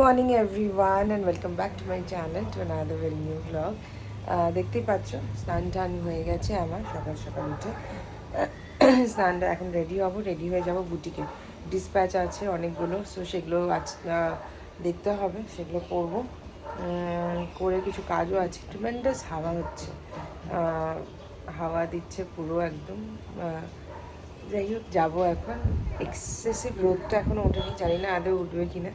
Morning everyone and welcome back to my channel to another very new blog. দেখতেই পাচ্ছ স্নান টান হয়ে গেছে আমার সকাল সকাল উঠে। স্নানটা এখন রেডি হব, রেডি হয়ে যাব বুটিকে। ডিসপ্যাচ আছে অনেকগুলো, সো সেগুলো আজ দেখতে হবে, সেগুলো করবো। করে কিছু কাজও আছে। ট্রিমেন্ডাস হাওয়া হচ্ছে, হাওয়া দিচ্ছে পুরো একদম। যাই হোক যাবো এখন। এক্সেসিভ রোদটা এখনও ওঠেনি, জানি না আদৌ উঠবে কি না।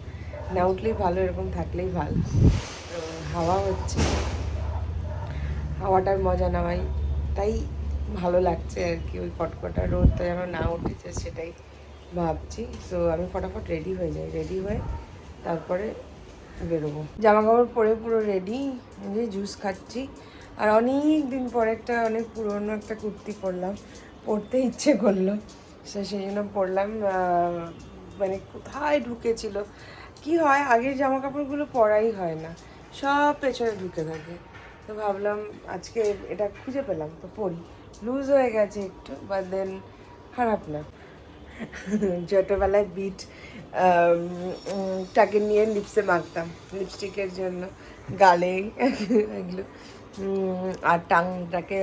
না উঠলেই ভালো, এরকম থাকলেই ভালো। হাওয়া হচ্ছে, হাওয়াটার মজা নেওয়াই তাই ভালো লাগছে আর কি। ওই কটকটা রোদটা যেন না উঠেছে সেটাই ভাবছি। সো আমি ফটাফট রেডি হয়ে যাই, রেডি হয়ে তারপরে বেরোবো। জামা কাপড় পরে পুরো রেডি, যে জুস খাচ্ছি। আর অনেক দিন পর একটা অনেক পুরনো একটা কুর্তি পরলাম, পরতে ইচ্ছে করলো, সেই জন্য পরলাম। মানে কোথায় ঢুকেছিল, কি হয় আগের জামা কাপড়গুলো পরাই হয় না, সব পেছনে ঢুকে থাকে। তো ভাবলাম আজকে এটা খুঁজে পেলাম তো পরি। লুজ হয়ে গেছে একটু, বাট দেন খারাপ না। ছোটোবেলায় বিট টাকে নিয়ে লিপসে মাখতাম লিপস্টিকের জন্য, গালে এগুলো। আর টাংটাকে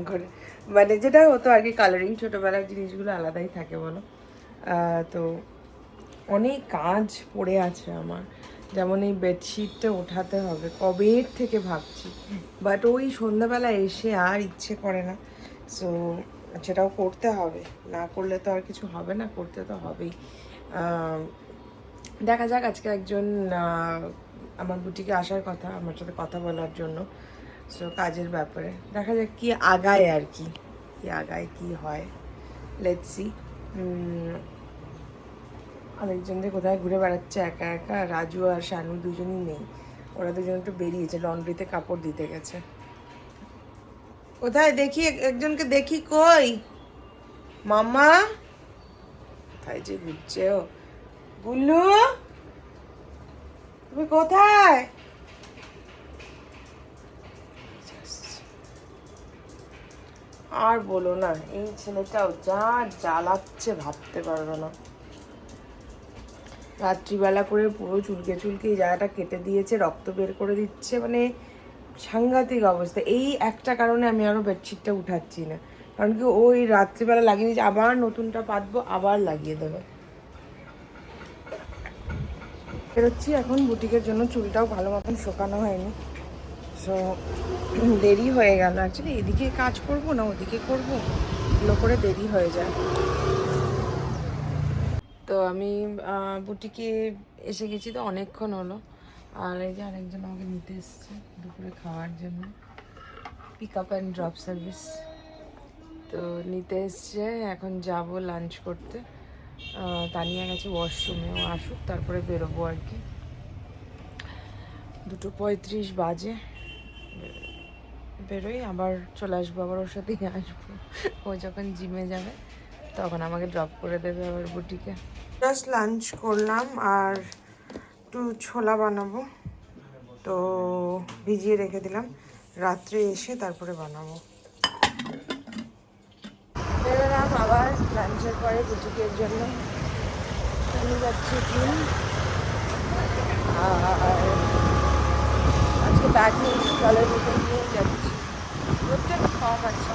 ঘরে, মানে যেটা হতো আর কি কালারিং। ছোটোবেলার জিনিসগুলো আলাদাই থাকে বলো। তো অনেক কাজ পড়ে আছে আমার, যেমন এই বেডশিটটা ওঠাতে হবে, কবের থেকে ভাবছি, বাট ওই সন্ধ্যাবেলা এসে আর ইচ্ছে করে না। সো সেটাও করতে হবে, না করলে তো আর কিছু হবে না, করতে তো হবেই। দেখা যাক, আজকে একজন আমার বুটিকে আসার কথা আমার সাথে কথা বলার জন্য। সো কাজের ব্যাপারে দেখা যাক কি আগায় আর কি, আগায় কি হয়, লেটস সি। আরেকজন যে কোথায় ঘুরে বেড়াচ্ছে একা একা, রাজু আর শানু দুজনই নেই, ওরা দুজন একটু বেরিয়েছে, লন্ড্রিতে কাপড় দিতে গেছে। কোথায় দেখি একজনকে, দেখি কই মামা, কোথায় যে ঘুরছে ও। গুল্লু তুমি কোথায়? আর বলো না, এই ছেলেটাও যা জ্বালাচ্ছে ভাবতে পারবে না। রাত্রিবেলা করে পুরো চুলকে চুলকে এই জায়গাটা কেটে দিয়েছে, রক্ত বের করে দিচ্ছে, মানে সাংঘাতিক অবস্থা। এই একটা কারণে আমি আরও বেডশিটটা উঠাচ্ছি না, কারণ কি ওই রাত্রিবেলা লাগিয়ে দিয়েছে, আবার নতুনটা পাতবো, আবার লাগিয়ে দেবে। বেরোচ্ছি এখন বুটিকের জন্য, চুলটাও ভালো মতন শোকানো হয়নি, সো দেরি হয়ে গেল। অ্যাকচুয়ালি এদিকে কাজ করব না ওদিকে করবো, এগুলো করে দেরি হয়ে যায়। তো আমি বুটিকে এসে গেছি, তো অনেকক্ষণ হলো। আর এই যে আরেকজন আমাকে নিতে এসছে দুপুরে খাওয়ার জন্য, pick up and drop service. তো নিতে এসছে, এখন যাব লাঞ্চ করতে। তানিয়া গেছে ওয়াশরুমে, ও আসুক তারপরে বেরোবো আর কি। 2:35 বাজে, বেরোই, আবার চলে আসবো, আবার ওর সাথেই আসবো। ও যখন জিমে যাবে তখন আমাকে ড্রপ করে দেবে আবার বুটিকে। জাস্ট লাঞ্চ করলাম আর একটু ছোলা বানাবো, তো ভিজিয়ে রেখে দিলাম, রাত্রে এসে তারপরে বানাবো। বেরোলাম আবার লাঞ্চের পরে বুটিকের জন্য, আমি যাচ্ছি জিম। আর আজকে ব্যাগ নিয়ে জলের বোতল নিয়ে যাচ্ছি, রোদটা একটু কম আছে।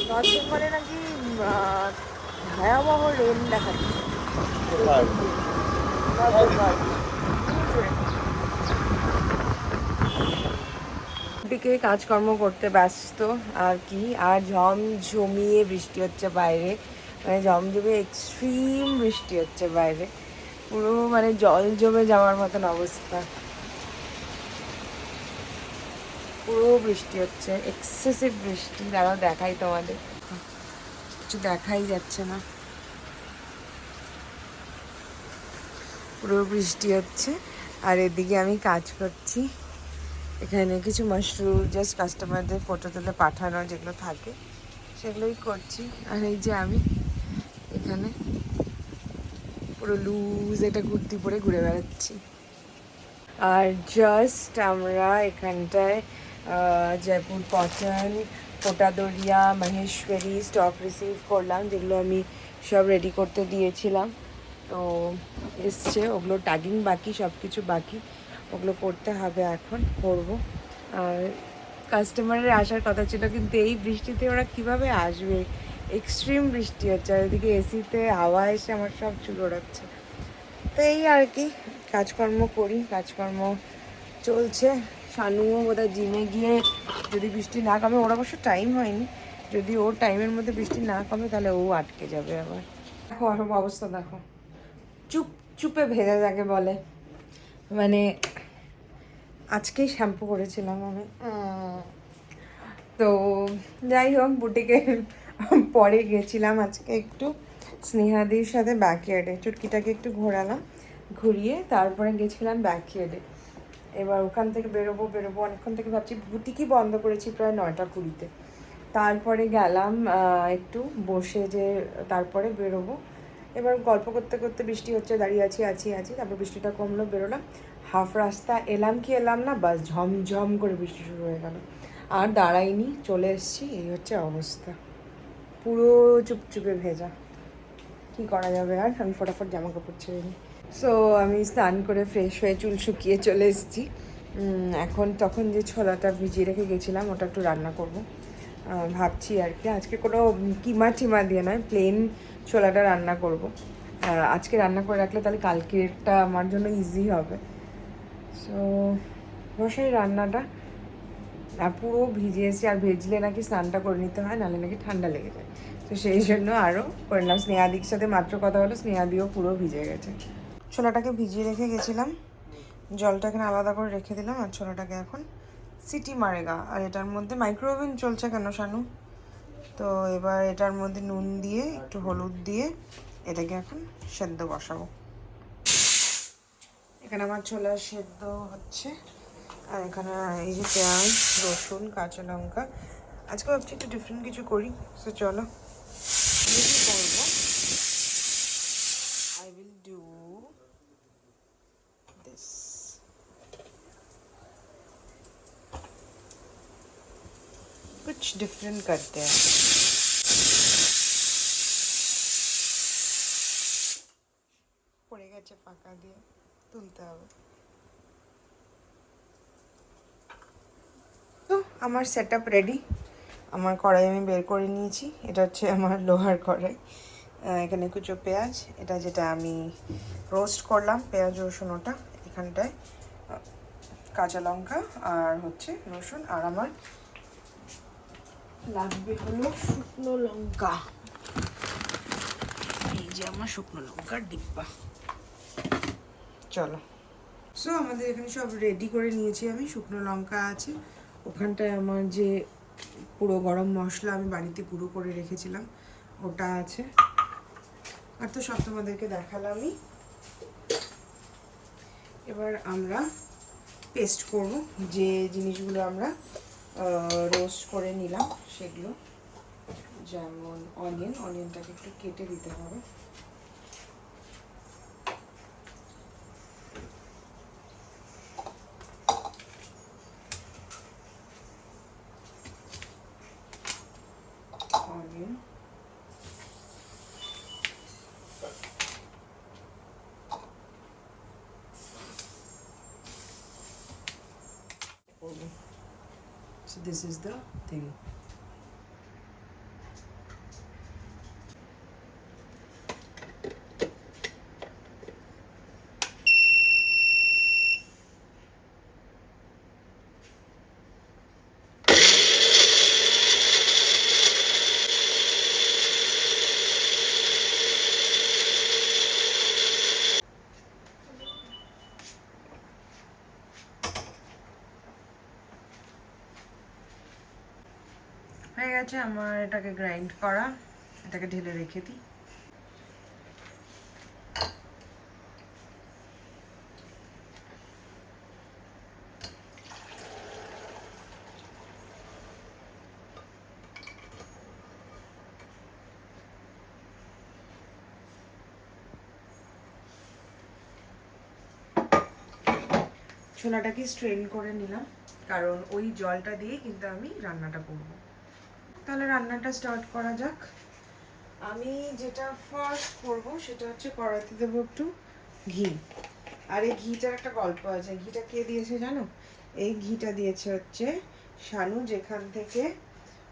নর্থ বেঙ্গলে নাকি ভয়াবহ রেন দেখাচ্ছে। দিকে কাজকর্ম করতে ব্যস্ত আর কি, আর ঝমিয়ে বৃষ্টি হচ্ছে বাইরে, মানে ঝমঝমে এক্সট্রিম বৃষ্টি হচ্ছে বাইরে, পুরো মানে জল জমে যাওয়ার মতন অবস্থা। পুরো বৃষ্টি হচ্ছে, এক্সেসিভ বৃষ্টি। দাঁড়াও দেখাই তোমাদের, কিছু দেখাই যাচ্ছে না, পুরো বৃষ্টি হচ্ছে। আর এদিকে আমি কাজ করছি, এখানে কিছু মাশরুম জাস্ট কাস্টমারদের ফটো তুলে পাঠানো যেগুলো থাকে সেগুলোই করছি। আর এই যে আমি এখানে পুরো লুজ একটা কুর্তি পরে ঘুরে বেড়াচ্ছি। আর জাস্ট আমরা এখানটায় Jaipur cotton, Kota Doria, Maheshwari stock receive করলাম, যেগুলো আমি সব রেডি করতে দিয়েছিলাম। তো এসছে, ওগুলো ট্যাগিং বাকি, সব কিছু বাকি, ওগুলো করতে হবে, এখন করব। আর কাস্টমারের আসার কথা ছিল, কিন্তু এই বৃষ্টিতে ওরা কিভাবে আসবে? এক্সট্রিম বৃষ্টি হচ্ছে, আর এদিকে এসিতে হাওয়া এসে আমার সব চুল ওড়াচ্ছে। তো এই আর কি, কাজকর্ম করি, কাজকর্ম চলছে। শানুও বোধহয় জিমে গিয়ে, যদি বৃষ্টি না কমে, ওর অবশ্য টাইম হয়নি, যদি ওর টাইমের মধ্যে বৃষ্টি না কমে তাহলে ও আটকে যাবে আবার। দেখো অবস্থা দেখো, চুপ চুপে ভেজা যাকে বলে, মানে আজকেই শ্যাম্পু করেছিলাম আমি। তো যাই হোক, বুটিকে পরে গেছিলাম আজকে একটু স্নেহাদির সাথে ব্যাকইয়ার্ডে, চুটকিটাকে একটু ঘোরালাম, ঘুরিয়ে তারপরে গেছিলাম ব্যাকইয়ার্ডে। এবার ওখান থেকে বেরোবো অনেকক্ষণ থেকে ভাবছি, বুটিকই বন্ধ করেছি প্রায় 9:20-তে। তারপরে গেলাম একটু বসে, যে তারপরে বেরোবো। এবার গল্প করতে করতে বৃষ্টি হচ্ছে, দাঁড়িয়ে আছি, তারপর বৃষ্টিটা কমলো, বেরোলাম। হাফ রাস্তা এলাম না, বাস ঝমঝম করে বৃষ্টি শুরু হয়ে গেল, আর দাঁড়াইনি, চলে এসেছি। এই হচ্ছে অবস্থা, পুরো চুপচুপে ভেজা, কী করা যাবে আর। আমি ফটাফট জামা কাপড় ছেড়ে নিই। সো আমি স্নান করে ফ্রেশ হয়ে চুল শুকিয়ে চলে এসেছি। এখন তখন যে ছোলাটা ভিজিয়ে রেখে গেছিলাম, ওটা একটু রান্না করব ভাবছি আর কি। আজকে কোনো কিমা টিমা দিয়ে নয়, প্লেন ছোলাটা রান্না করব। আজকে রান্না করে রাখলে তাহলে কালকেরটা আমার জন্য ইজি হবে। সো বসাই রান্নাটা। আর পুরো ভিজিয়েছি, আর ভেজলে নাকি স্নানটা করে নিতে হয়, নাহলে নাকি ঠান্ডা লেগে যায়। তো সেই জন্য আরও করলাম। স্নেহাদির সাথে মাত্র কথা হলো, স্নেহাদিও পুরো ভিজে গেছে। ছোলাটাকে ভিজিয়ে রেখে গেছিলাম, জলটা এখানে আলাদা করে রেখে দিলাম, আর ছোলাটাকে এখন সিটি মারেগা। আর এটার মধ্যে মাইক্রোওভেন চলছে কেন শানু? তো এবার এটার মধ্যে নুন দিয়ে, একটু হলুদ দিয়ে এটাকে এখন সেদ্ধ বসাবো। এখানে আমার ছোলা সেদ্ধ হচ্ছে, আর এখানে এই যে পেঁয়াজ, রসুন, কাঁচা লঙ্কা। আজকে ভাবছি একটু ডিফারেন্ট কিছু করি, তো চলো করবো। I will do this. कुछ डिफरेंट करते हैं। পড়ে গেছে পাকা দিয়ে, তুলতে হবে। তো আমার সেট আপ রেডি। আমার কড়াই আমি বের করে নিয়েছি, এটা হচ্ছে আমার লোহার কড়াই। এখানে কুচো পেঁয়াজ, এটা যেটা আমি রোস্ট করলাম, পেঁয়াজ রসুন, ওটা এখানটায় কাঁচা লঙ্কা আর হচ্ছে রসুন, আর আমার লাগবে হলো শুকনো লঙ্কা। এই যে আমার শুকনো লঙ্কার ডিব্বা। চলো, সো আমাদের এখানে সব রেডি করে নিয়েছি আমি। শুকনো লঙ্কা আছে, ওখানটায় আমার যে পুরো গরম মশলা আমি বাড়িতে গুঁড়ো করে রেখেছিলাম ওটা আছে, আর তো সব তোমাদেরকে দেখালামই। এবার আমরা পেস্ট করব, যে জিনিসগুলো আমরা রোস্ট করে নিলাম সেগুলো। যেমন অনিয়নটাকে একটু কেটে দিতে হবে। Onion, so this is the thing. হয়ে গেছে আমার এটাকে গ্রাইন্ড করা, এটাকে ঢেলে রেখে দিই। ছোলাটাকে স্ট্রেন করে নিলাম, কারণ ওই জলটা দিয়ে কিন্তু আমি রান্নাটা করব। তাহলে রান্নাটা স্টার্ট করা যাক। আমি যেটা ফার্স্ট করব সেটা হচ্ছে কড়াইতে দেবো একটু ঘি। আর এই ঘিটার একটা গল্প আছে। ঘিটা কে দিয়েছে জানো? এই ঘিটা দিয়েছে হচ্ছে শানু, যেখান থেকে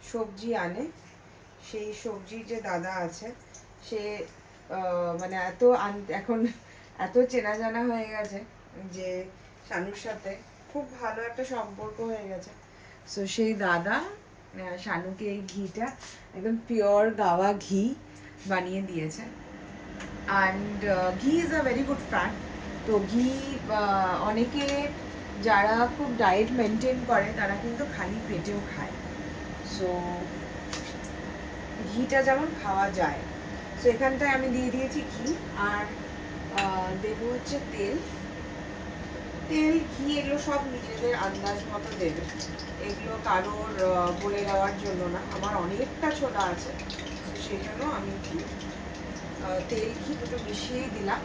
সবজি আনে। সেই সবজির যে দাদা আছে সে মানে এখন এত চেনা জানা হয়ে গেছে যে শানুর সাথে খুব ভালো একটা সম্পর্ক হয়ে গেছে। সো সেই দাদা শানুকে এই ঘিটা একদম পিওর গাওয়া ঘি বানিয়ে দিয়েছে। অ্যান্ড ঘি is a very good fat. তো ঘি অনেকে যারা খুব ডায়েট মেনটেন করে তারা কিন্তু খালি পেটেও খায়। সো ঘিটা যেমন খাওয়া যায়। সো এখানটায় আমি দিয়ে দিয়েছি ঘি, আর দেবো হচ্ছে তেল। ঘি এগুলো সব নিজেদের আন্দাজ মতো দেবে, এগুলো কারোর বলে দেওয়ার জন্য না। আমার অনেকটা ছোলা আছে, সেই জন্য আমি একটু তেল ঘি দুটো মিশিয়েই দিলাম,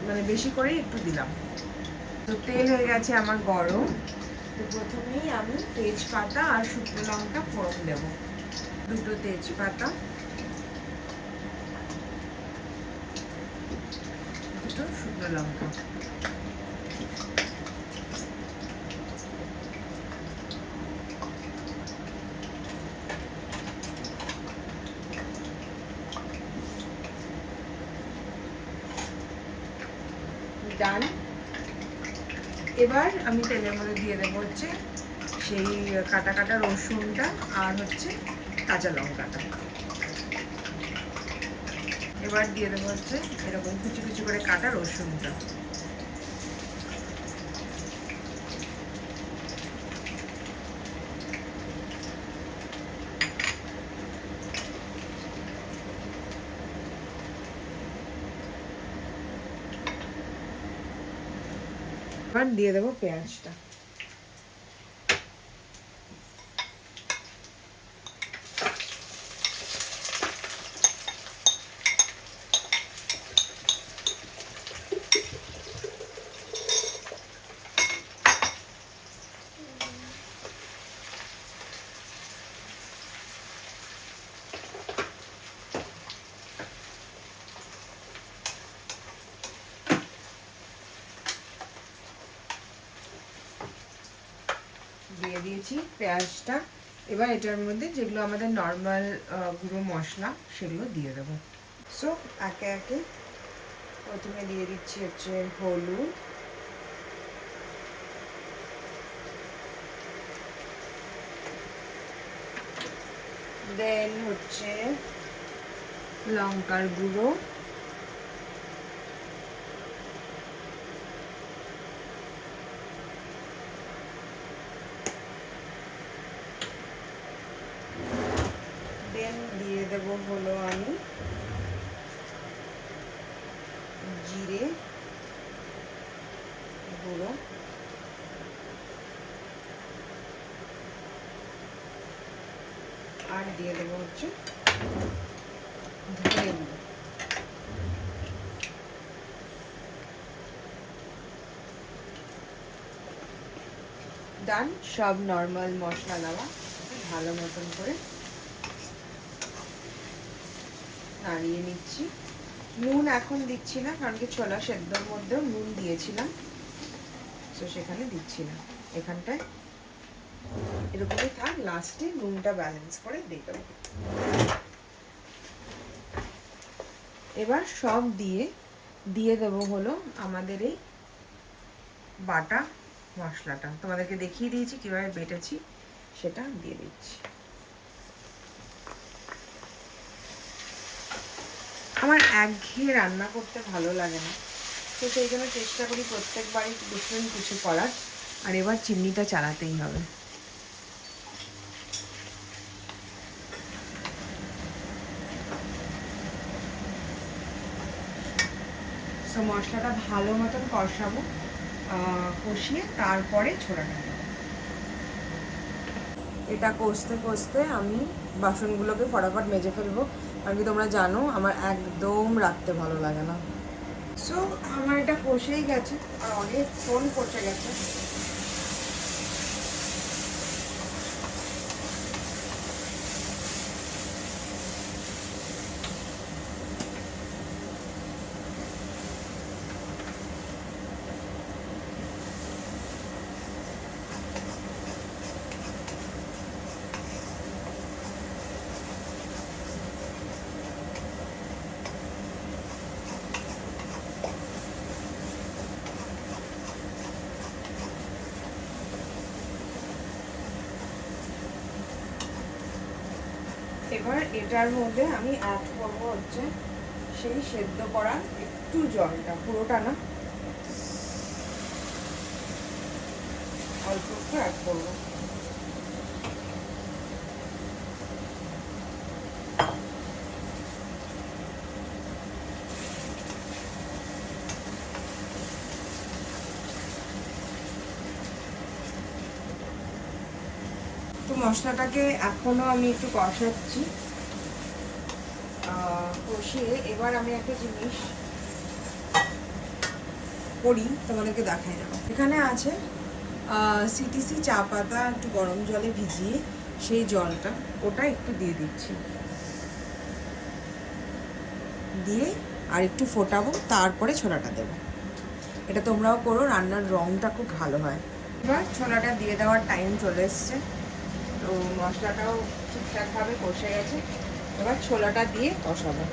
মানে বেশি করেই একটু দিলাম। তো তেল হয়ে গেছে আমার গরম। তো প্রথমেই আমি তেজপাতা আর শুকনো লঙ্কা ফোড়ন দেবো। দুটো তেজপাতা, দুটো শুকনো লঙ্কা। ডান। এবার আমি তেলের মধ্যে দিয়ে দেবো হচ্ছে সেই কাটা কাটা রসুনটা আর হচ্ছে কাঁচা লঙ্কাটা। এবার দিয়ে দেবো হচ্ছে এরকম কুচি কুচি করে কাটা রসুনটা। এবার দিয়ে দেবো পেঁয়াজটা। দিয়ে দিয়েছি পেঁয়াজটা। এবার এটার মধ্যে যেগুলো আমাদের নর্মাল গুঁড়ো মশলা সেগুলো দিয়ে দেবো। সো একে একে প্রথমে দিয়ে দিচ্ছি হচ্ছে হলুদ, দেন হচ্ছে লঙ্কার গুঁড়ো, দেন দিয়ে দেবো হলো আমি জিরে গুঁড়ো, আর দিয়ে দেবো হচ্ছে ধনে গুঁড়ো। ডান। সব নর্মাল মশলা দেওয়া ভালো মতন করে নাড়িয়ে নিচ্ছি। নুন এখন দিচ্ছি না, কারণ কি ছোলা সেদ্ধর মধ্যেও নুন দিয়েছিলাম, তো সেখানে দিচ্ছি না। এখানটায় এরকমই থাক, লাস্টে নুনটা ব্যালেন্স করে দিয়ে দেবো। এবার সব দিয়ে দেবো হলো আমাদের এই বাটা মশলাটা। তোমাদেরকে দেখিয়ে দিয়েছি কিভাবে বেটেছি, সেটা দিয়ে দিচ্ছি। আমার একঘেয়ে রান্না করতে ভালো লাগে না, তো সেই জন্য চেষ্টা করি প্রত্যেকবারই ডিফারেন্ট কিছু করার। আর এবার চিমনিটা চালাতেই হবে। সো মশলাটা ভালো মতন কষাবো, কষিয়ে তারপরে ছোলাটা দেবো। এটা কষতে কষতে আমি বাসনগুলোকে ফটাফট মেজে ফেলবো, কারণ কি তোমরা জানো আমার একদম রাখতে ভালো লাগে না। সো আমার এটা কষেই গেছে, আর অনেকক্ষণ কষে গেছে। এবার এটার মধ্যে আমি অ্যাড করবো হচ্ছে সেই সেদ্ধ করা একটু জলটা, পুরোটা না, অল্প একটু অ্যাড করবো। তো মশলাটাকে এখনো আমি একটু কষাচ্ছি, কষিয়ে এবার আমি একটা জিনিস করি তোমাদেরকে দেখাই যাবো। এখানে আছে সিটিসি চা পাতা একটু গরম জলে ভিজিয়ে সেই জলটা, ওটা একটু দিয়ে দিচ্ছি, দিয়ে আর একটু ফোটাবো, তারপরে ছোলাটা দেবো। এটা তোমরাও করো, রান্নার রঙটা খুব ভালো হয়। এবার ছোলাটা দিয়ে দেওয়ার টাইম চলে এসছে, তো মশলাটাও ঠিকঠাকভাবে কষে গেছে। এবার ছোলাটা দিয়ে কষাবো।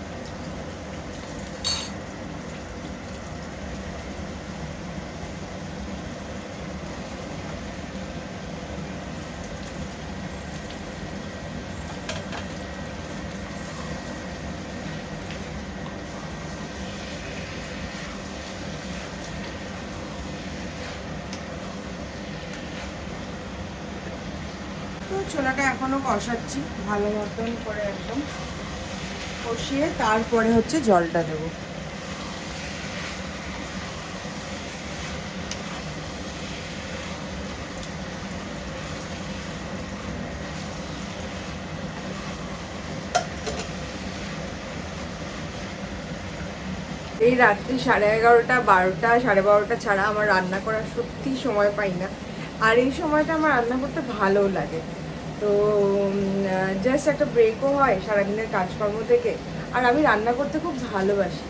তো ছোলাটা এখনো কষাচ্ছি ভালো মতন করে, একদম কষিয়ে তারপরে হচ্ছে জলটা দেবো। এই রাত্রি 11:30, 12টা, 12:30 ছাড়া আমার রান্না করার সত্যি সময় পাই না। আর এই সময়টা আমার রান্না করতে ভালোও লাগে। তো জাস্ট একটা ব্রেকও হয় সারাদিনের কাজকর্ম থেকে। আর আমি রান্না করতে খুব ভালোবাসি,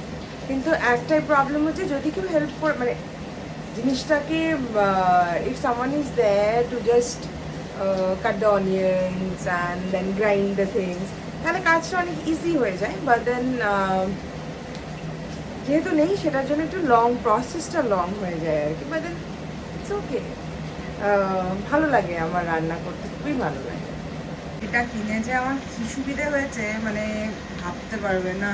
কিন্তু একটাই প্রবলেম হচ্ছে, যদি কেউ হেল্প করে, মানে জিনিসটাকে, if someone is there to just cut the onions and then grind the things, তাহলে কাজটা অনেক ইজি হয়ে যায়। বাট দেন যেহেতু নেই, সেটার জন্য একটু প্রসেসটা লং হয়ে যায় আর কি। বাট দেন ইটস ওকে, ভালো লাগে আমার রান্না করতে, খুবই ভালো লাগে। এটা কিনে যে আমার কি সুবিধে হয়েছে, মানে ভাবতে পারবে না।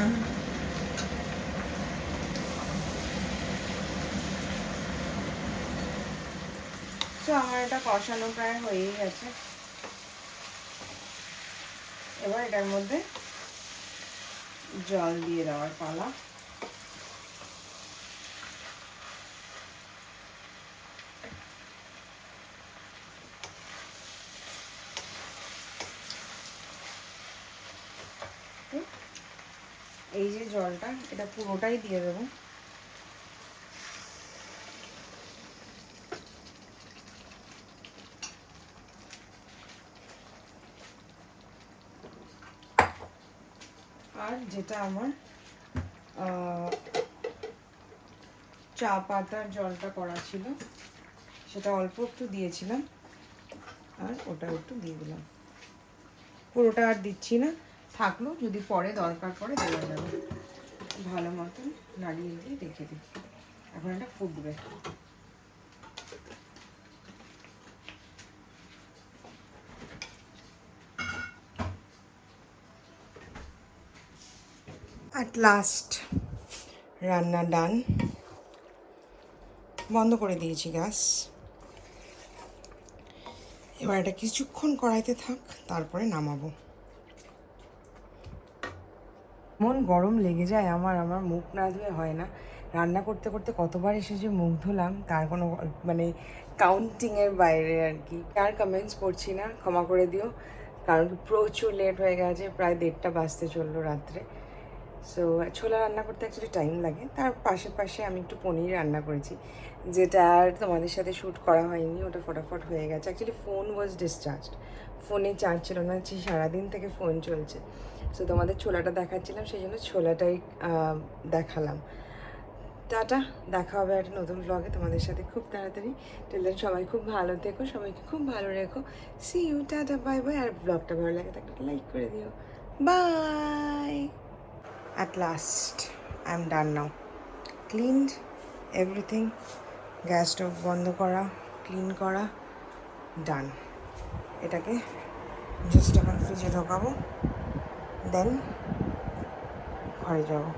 তো আমার এটা কষানো প্রায় হয়েই গেছে। এবার এটার মধ্যে জল দিয়ে দেওয়ার পালা। এই যে জলটা, এটা পুরোটাই দিয়ে দেবো। আর যেটা আমার চা পাতার জলটা করা ছিল, সেটা অল্প একটু দিয়েছিলাম, আর ওটা একটু দিয়ে দিলাম। পুরোটা আর দিচ্ছি না, থাকলো, যদি পরে দরকার পড়ে দেওয়া যাবে। ভালো মতন নাড়িয়ে দিয়ে রেখে দিই। এখন এটা ফুটবে। অ্যাট লাস্ট রান্না ডান। বন্ধ করে দিয়েছি গ্যাস। এবার এটা কিছুক্ষণ কড়াইতে থাক, তারপরে নামাবো। মন গরম লেগে যায় আমার মুখ না ধুয়ে হয় না। রান্না করতে করতে কতবার এসে যে মুখ ধুলাম তার কোনো মানে কাউন্টিংয়ের বাইরে আর কি। আর কমেন্টস পড়ছি না, ক্ষমা করে দিও, কারণ প্রচুর লেট হয়ে গেছে, প্রায় 1:30 বাজতে চললো রাত্রে। সো ছোলা রান্না করতে অ্যাকচুয়ালি টাইম লাগে। তার পাশে আমি একটু পনির রান্না করেছি, যেটা আর তোমাদের সাথে শ্যুট করা হয়নি, ওটা ফটাফট হয়ে গেছে। অ্যাকচুয়ালি ফোন ওয়াজ ডিসচার্জড, ফোনে চার্জ ছিল না, সারাদিন থেকে ফোন চলছে। সো তোমাদের ছোলাটা দেখাচ্ছিলাম, সেই জন্য ছোলাটাই দেখালাম। টাটা, দেখা হবে একটা নতুন ব্লগে তোমাদের সাথে খুব তাড়াতাড়ি। টিল দেন সবাই খুব ভালো থেকো, সবাইকে খুব ভালো রেখো। See you, tata, bye bye. আর ব্লগটা ভালো লাগে তো একটা লাইক করে দিও। Bye. At last, I'm done now. Cleaned everything. Gas stove বন্ধ করা, ক্লিন করা, ডান। এটাকে জাস্ট এখন ফ্রিজে ঢোকাবো। দেন ঘরে যাবো।